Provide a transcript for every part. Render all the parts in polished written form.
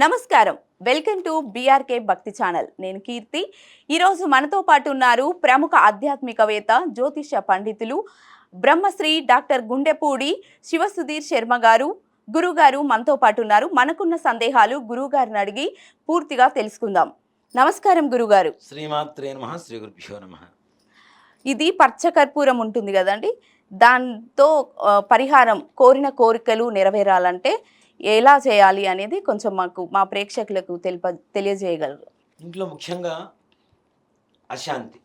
నమస్కారం. Welcome to BRK భక్తి channel. నేను కీర్తి. ఈరోజు మనతో పాటు ఉన్నారు ప్రముఖ ఆధ్యాత్మికవేత్త, జ్యోతిష పండితులు, బ్రహ్మశ్రీ డాక్టర్ గుండెపూడి శివసుధీర్ శర్మ గారు. గురుగారు మనతో పాటు ఉన్నారు. మనకున్న సందేహాలు గురుగారిని అడిగి పూర్తిగా తెలుసుకుందాం. నమస్కారం గురుగారు. శ్రీమాత్రే నమః. శ్రీ గురుభ్యో నమః. ఇది పచ్చకర్పూరం ఉంటుంది కదండి, దాంతో పరిహారం, కోరిన కోరికలు నెరవేరాలంటే ఎలా చేయాలి అనేది కొంచెం మా ప్రేక్షకులకు తెలియజేయగలరు? ఇంట్లో ముఖ్యంగా అశాంతి,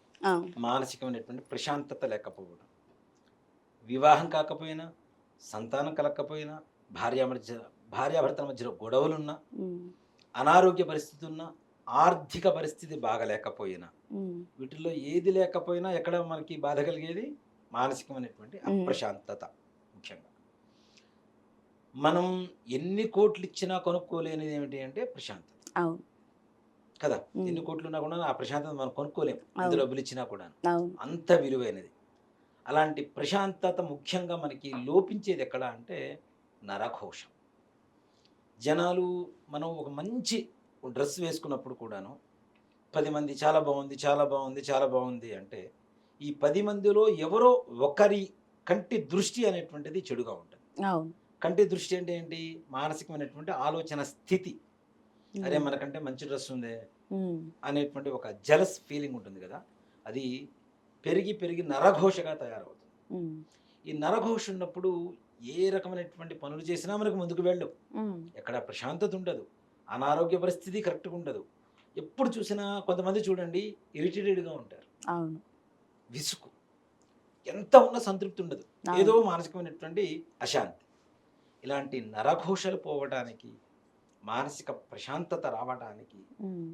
మానసికమైనటువంటి ప్రశాంతత లేకపోవడం, వివాహం కాకపోయినా, సంతానం కలగకపోయినా, భార్యాభర్తల మధ్యలో గొడవలున్నా, అనారోగ్య పరిస్థితి ఉన్నా, ఆర్థిక పరిస్థితి బాగలేకపోయినా, వీటిల్లో ఏది లేకపోయినా ఎక్కడ మనకి బాధ కలిగేది మానసికమైనటువంటి అప్రశాంతత. ముఖ్యంగా మనం ఎన్ని కోట్లు ఇచ్చినా కొనుక్కోలేనిది ఏమిటి అంటే ప్రశాంతత కదా. ఎన్ని కోట్లు ఉన్నా కూడా ఆ ప్రశాంతత మనం కొనుక్కోలేము, ఎంత డబ్బులు ఇచ్చినా కూడా. అంత విలువైనది. అలాంటి ప్రశాంతత ముఖ్యంగా మనకి లోపించేది ఎక్కడ అంటే నరఘోషం. జనాలు మనం ఒక మంచి డ్రెస్ వేసుకున్నప్పుడు కూడాను 10 మంది చాలా బాగుంది, చాలా బాగుంది, చాలా బాగుంది అంటే ఈ 10 మందిలో ఎవరో ఒకరి కంటి దృష్టి అనేటువంటిది చెడుగా ఉంటుంది. కంటి దృష్టి అంటే ఏంటి? మానసికమైనటువంటి ఆలోచన స్థితి. అరే మనకంటే మంచి డ్రెస్ ఉంది అనేటువంటి ఒక జలస్ ఫీలింగ్ ఉంటుంది కదా, అది పెరిగి పెరిగి నరఘోషగా తయారవుతుంది. ఈ నరఘోష ఉన్నప్పుడు ఏ రకమైనటువంటి పనులు చేసినా మనకు ముందుకు వెళ్ళవు, ఎక్కడ ప్రశాంతత ఉండదు, అనారోగ్య పరిస్థితి కరెక్ట్గా ఉండదు. ఎప్పుడు చూసినా కొంతమంది చూడండి ఇరిటేటెడ్గా ఉంటారు, విసుగు, ఎంత ఉన్నా సంతృప్తి ఉండదు, ఏదో మానసికమైనటువంటి అశాంతి. ఇలాంటి నరఘోషలు పోవడానికి, మానసిక ప్రశాంతత రావడానికి,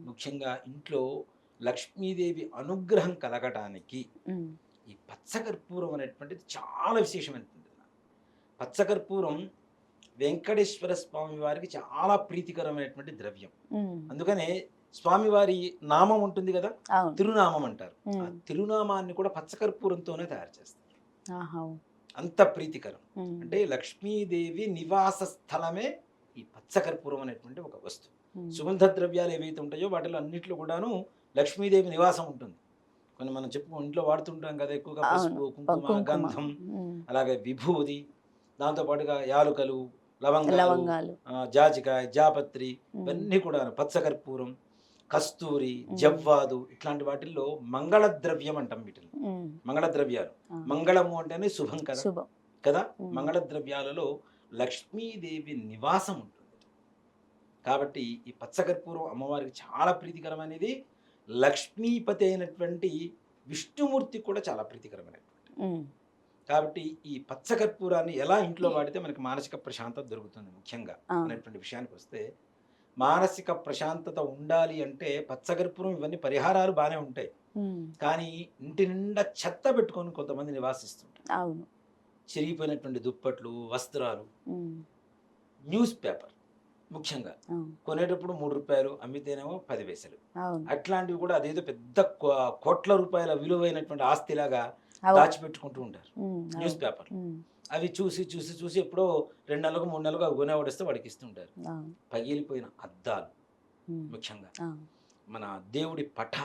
ముఖ్యంగా ఇంట్లో లక్ష్మీదేవి అనుగ్రహం కలగటానికి ఈ పచ్చకర్పూరం అనేటువంటిది చాలా విశేషమైనటువంటి. పచ్చకర్పూరం వెంకటేశ్వర స్వామి వారికి చాలా ప్రీతికరమైనటువంటి ద్రవ్యం. అందుకనే స్వామివారి నామం ఉంటుంది కదా, తిరునామం అంటారు. ఆ తిరునామాన్ని కూడా పచ్చకర్పూరంతోనే తయారు చేస్తారు. అంత ప్రీతికరం. అంటే లక్ష్మీదేవి నివాస స్థలమే ఈ పచ్చకర్పూరం అనేటువంటి ఒక వస్తువు. సుగంధ ద్రవ్యాలు ఏవైతే ఉంటాయో వాటిలో అన్నింటిలో కూడాను లక్ష్మీదేవి నివాసం ఉంటుంది. కొన్ని మనం ఇంట్లో వాడుతుంటాం కదా ఎక్కువగా, పసుపు, కుంకుమ, గంధం, అలాగే విభూది, దాంతోపాటుగా యాలుకలు, లవంగాలు, జాజికాయ, జాపత్రి, ఇవన్నీ కూడా పచ్చకర్పూరం, కస్తూరి, జవ్వాదు, ఇట్లాంటి వాటిల్లో మంగళ ద్రవ్యం అంటాం వీటిని. మంగళ ద్రవ్యాలు, మంగళము అంటేనే శుభం కదా. మంగళ ద్రవ్యాలలో లక్ష్మీదేవి నివాసం ఉంటుంది. కాబట్టి ఈ పచ్చకర్పూరం అమ్మవారికి చాలా ప్రీతికరమైనది. లక్ష్మీపతి అయినటువంటి విష్ణుమూర్తి కూడా చాలా ప్రీతికరమైనటువంటి. కాబట్టి ఈ పచ్చకర్పూరాన్ని ఎలా ఇంట్లో వాడితే మనకి మానసిక ప్రశాంతత దొరుకుతుంది ముఖ్యంగా అనేటువంటి విషయానికి వస్తే, మానసిక ప్రశాంతత ఉండాలి అంటే పచ్చకర్పూరం ఇవన్నీ పరిహారాలు బాగానే ఉంటాయి, కానీ ఇంటి నిండా చెత్త పెట్టుకొని కొంతమంది నివాసిస్తుంటారు. చిరిగిపోయినటువంటి దుప్పట్లు, వస్త్రాలు, న్యూస్ పేపర్ ముఖ్యంగా కొనేటప్పుడు 3 రూపాయలు, అమ్మితేనేమో 10 పైసలు. అట్లాంటివి కూడా అదేదో పెద్ద కోట్ల రూపాయల విలువైనటువంటి ఆస్తిలాగా దాచిపెట్టుకుంటూ ఉంటారు న్యూస్ పేపర్. అవి చూసి చూసి చూసి ఎప్పుడో 2 నెలలకు 3 నెలలకు అవి కొనేవాడిస్తే వాడికి ఇస్తుంటారు. పగిలిపోయిన అద్దాలు, ముఖ్యంగా మన దేవుడి పట,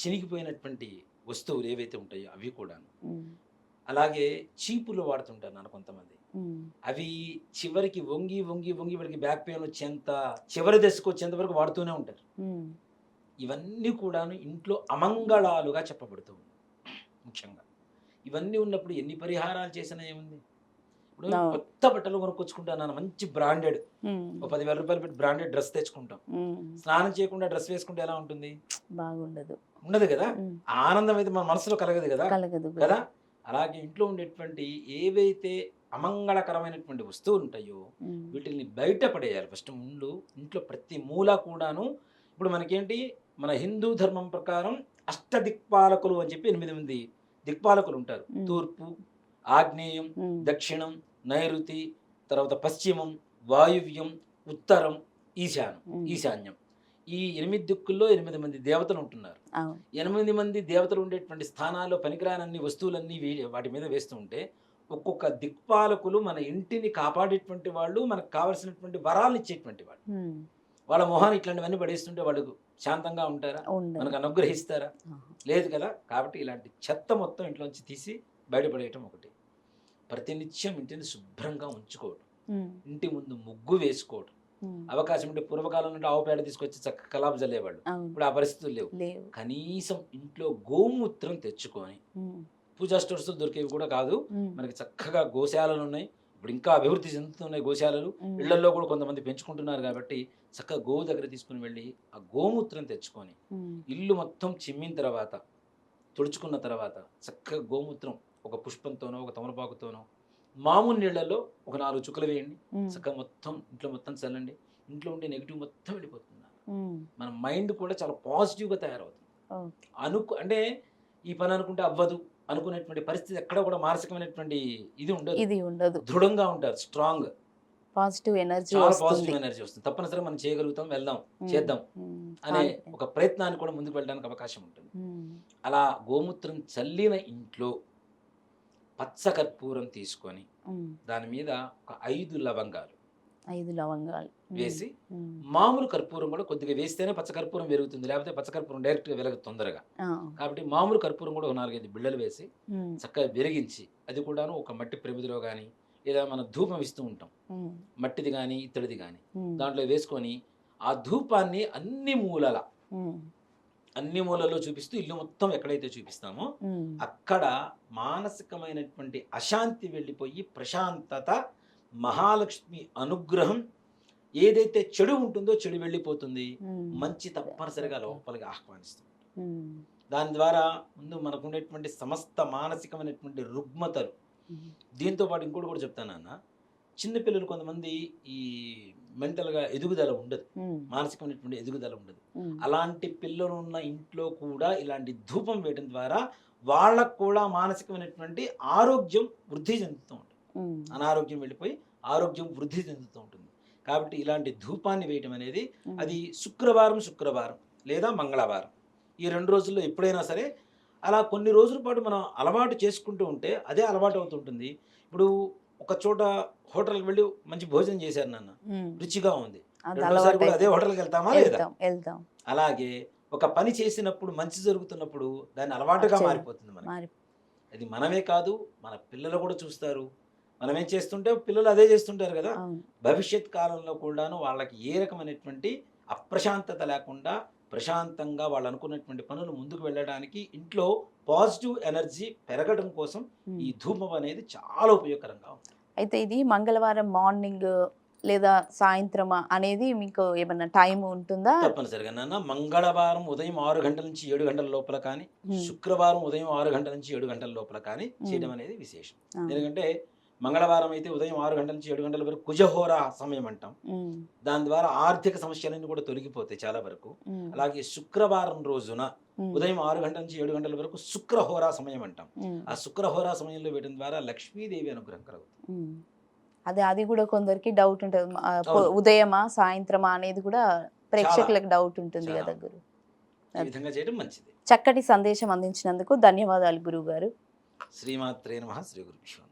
చినిగిపోయినటువంటి వస్తువులు ఏవైతే ఉంటాయో అవి కూడా. అలాగే చీపులు వాడుతుంటారు నాన్న కొంతమంది, అవి చివరికి వంగి వంగి వంగి వాడికి బ్యాక్ పెయిన్ వచ్చేంత, చివరి దశకు వచ్చేంత వరకు వాడుతూనే ఉంటారు. ఇవన్నీ కూడాను ఇంట్లో అమంగళాలుగా చెప్పబడుతూ ఉంది. ముఖ్యంగా ఇవన్నీ ఉన్నప్పుడు ఎన్ని పరిహారాలు చేసినా ఏముంది? ఇప్పుడు కొత్త బట్టలు కొనుక్కొచ్చుకుంటాను, మంచి బ్రాండెడ్, 10,000 రూపాయలు పెట్టి బ్రాండెడ్ డ్రెస్ తెచ్చుకుంటాం. స్నానం చేయకుండా డ్రెస్ వేసుకుంటే ఎలా ఉంటుంది? బాగుండదు, ఉండదు కదా. ఆనందం అయితే మన మనసులో కలగదు కదా. అలాగే ఇంట్లో ఉండేటువంటి ఏవైతే అమంగళకరమైనటువంటి వస్తువులు ఉంటాయో వీటిని బయటపడేయాలి ఫస్ట్. ముందు ఇంట్లో ప్రతి మూల కూడాను. ఇప్పుడు మనకేంటి, మన హిందూ ధర్మం ప్రకారం అష్టదిక్పాలకులు అని చెప్పి 8 మంది దిక్పాలకులు ఉంటారు. తూర్పు, ఆగ్నేయం, దక్షిణం, నైరుతి, తర్వాత పశ్చిమం, వాయువ్యం, ఉత్తరం, ఈశాన్యం. ఈ 8 దిక్కుల్లో 8 మంది దేవతలు ఉంటున్నారు. 8 మంది దేవతలు ఉండేటువంటి స్థానాల్లో పనికిరానన్ని వస్తువులన్నీ వాటి మీద వేస్తూ ఉంటే ఒక్కొక్క దిక్పాలకులు మన ఇంటిని కాపాడేటువంటి వాళ్ళు, మనకు కావలసినటువంటి వరాలు ఇచ్చేటువంటి వాళ్ళు. వాళ్ళ మొహాన్ని ఇట్లాంటివన్నీ పడేస్తుంటే వాళ్ళు శాంతంగా ఉంటారా, ఉండదు. మనకు అనుగ్రహిస్తారా? ఆహా. లేదు కదా. కాబట్టి ఇలాంటి చెత్త మొత్తం ఇంట్లోంచి తీసి బయటపడేయటం ఒకటి. ప్రతినిత్యం ఇంటిని శుభ్రంగా ఉంచుకోవడం, ఉమ్, ఇంటి ముందు ముగ్గు వేసుకోవడం. ఉమ్. అవకాశం ఉంటే పూర్వకాలం నుండి ఆవు పేడ తీసుకొచ్చి చక్కగా కలాపు చల్లేవాళ్ళు. అవును. ఇప్పుడు ఆ పరిస్థితులు లేవు. లేవు. కనీసం ఇంట్లో గోమూత్రం తెచ్చుకొని, ఉమ్, పూజా స్టోర్స్ దొరికేవి కూడా కాదు, ఉమ్, మనకి చక్కగా గోశాలలు ఉన్నాయి. ఇప్పుడు ఇంకా అభివృద్ధి చెందుతున్నాయి గోశాలలు. ఉమ్, ఇళ్లలో కూడా కొంతమంది పెంచుకుంటున్నారు కాబట్టి చక్కగా గోవు దగ్గర తీసుకుని వెళ్ళి ఆ గోమూత్రం తెచ్చుకొని ఉమ్, ఇల్లు మొత్తం చిమ్మిన తర్వాత, తుడుచుకున్న తర్వాత చక్కగా గోమూత్రం ఒక పుష్పంతోనో ఒక తమలపాకుతోనో మామూలు నీళ్ళల్లో ఒక 4 చుక్కలు వేయండి. ఉమ్, చక్కగా మొత్తం ఇంట్లో మొత్తం చల్లండి. ఇంట్లో ఉండే నెగిటివ్ మొత్తం వెళ్ళిపోతుంది. ఉమ్. మన మైండ్ కూడా చాలా పాజిటివ్గా తయారవుతుంది. ఓకే. అంటే ఈ పని అనుకుంటే అవ్వదు అనుకునేటువంటి పరిస్థితి ఎక్కడ కూడా మానసికమైనటువంటి ఇది ఉండదు. ఇది ఉండదు. దృఢంగా ఉంటారు, స్ట్రాంగ్, పాజిటివ్ ఎనర్జీ చాలా వస్తుంది. పాజిటివ్ ఎనర్జీ వస్తుంది. తప్పనిసరిగా మనం చేయగలుగుతాం, వెళ్దాం, చేద్దాం అనే కాన్ఫిడెన్స్. ఒక ప్రయత్నాన్ని కూడా ముందుకు వెళ్ళడానికి అవకాశం ఉంటుంది. అలా గోమూత్రం చల్లిన ఇంట్లో పచ్చ కర్పూరం తీసుకొని దాని మీద ఒక 5 లవంగాలు 5 లవంగాలు వేసి, మామూలు కర్పూరం కూడా కొద్దిగా వేస్తేనే పచ్చ కర్పూరం పెరుగుతుంది, లేకపోతే పచ్చ కర్పూరం డైరెక్ట్గా వెలగదు తొందరగా. కాబట్టి మామూలు కర్పూరం కూడా ఒక 4-5 బిళ్ళలు వేసి చక్కగా వెలిగించి, అది కూడాను ఒక మట్టి ప్రమిదిలో కానీ లేదా మనం ధూపం ఇస్తూ ఉంటాం, మట్టిది కానీ ఇత్తడిది కానీ, దాంట్లో వేసుకొని ఆ ధూపాన్ని అన్ని మూలల్లో చూపిస్తూ ఇల్లు మొత్తం ఎక్కడైతే చూపిస్తామో అక్కడ మానసికమైనటువంటి అశాంతి వెళ్ళిపోయి ప్రశాంతత, మహాలక్ష్మి అనుగ్రహం, ఏదైతే చెడు ఉంటుందో చెడు వెళ్ళిపోతుంది, మంచి తప్పనిసరిగా లోపలికి ఆహ్వానిస్తుంది. దాని ద్వారా ముందు మనకు ఉండేటువంటి సమస్త మానసికమైనటువంటి రుగ్మతలు. దీంతో పాటు ఇంకోటి కూడా చెప్తాను అన్న, చిన్నపిల్లలు కొంతమంది ఈ మెంటల్గా ఎదుగుదల ఉండదు, మానసికమైనటువంటి ఎదుగుదల ఉండదు. అలాంటి పిల్లలు ఉన్న ఇంట్లో కూడా ఇలాంటి ధూపం వేయడం ద్వారా వాళ్ళకు కూడా మానసికమైనటువంటి ఆరోగ్యం వృద్ధి చెందుతూ ఉంటుంది. అనారోగ్యం వెళ్ళిపోయి ఆరోగ్యం వృద్ధి చెందుతూ ఉంటుంది. కాబట్టి ఇలాంటి ధూపాన్ని వేయటం అనేది అది శుక్రవారం లేదా మంగళవారం, ఈ 2 రోజుల్లో ఎప్పుడైనా సరే అలా కొన్ని రోజుల పాటు మనం అలవాటు చేసుకుంటూ ఉంటే అదే అలవాటు అవుతుంటుంది. ఇప్పుడు ఒక చోట హోటల్కి వెళ్ళి మంచి భోజనం చేశారు నాన్న, రుచిగా ఉంది, రెండోసారి కూడా అదే హోటల్కి వెళ్తామా లేదా? అలాగే ఒక పని చేసినప్పుడు మంచి జరుగుతున్నప్పుడు దాన్ని అలవాటుగా మారిపోతుంది మనకి. అది మనమే కాదు, మన పిల్లలు కూడా చూస్తారు. మనం ఏం చేస్తుంటే పిల్లలు అదే చేస్తుంటారు కదా. భవిష్యత్ కాలంలో కూడాను వాళ్ళకి ఏ రకమైనటువంటి అప్రశాంతత లేకుండా ప్రశాంతంగా వాళ్ళు అనుకున్నటువంటి పనులు ముందుకు వెళ్ళడానికి ఇంట్లో పాజిటివ్ ఎనర్జీ పెరగడం కోసం ఈ ధూపం అనేది చాలా ఉపయోగకరంగా ఉంది. అయితే ఇది మంగళవారం మార్నింగ్ లేదా సాయంత్రమా అనేది మీకు ఏమన్నా టైం ఉంటుందా? తప్పనిసరిగా నాన్న, మంగళవారం ఉదయం 6 గంటల నుంచి 7 గంటల లోపల కానీ, శుక్రవారం ఉదయం 6 గంటల నుంచి 7 గంటల లోపల కానీ చేయడం అనేది విశేషం. ఎందుకంటే మంగళవారం అయితే ఉదయం 6 గంటల నుంచి 7 గంటల వరకు కుజహోర సమయం అంటాం. దాని ద్వారా ఆర్థిక సమస్యలన్నీ కూడా తొలగిపోతాయి చాలా వరకు. అలాగే శుక్రవారం రోజున ఉదయం 6 గంటల నుంచి 7 గంటల వరకు శుక్రహోర సమయం అంటాం. ఆ శుక్రహోర సమయంలో వేయడం ద్వారా లక్ష్మీదేవి అనుగ్రహం కలుగుతుంది. అది కూడా కొందరికి డౌట్ ఉంటుంది, ఉదయమా సాయంత్రమా అనేది కూడా ప్రేక్షకులకు డౌట్ ఉంటుంది కదా గురు. ఈ విధంగా చేయడం మంచిది. చక్కటి సందేశం అందించినందుకు ధన్యవాదాలు గురువు గారు. శ్రీమాత్రే నమః. శ్రీ గురు విశ్వం.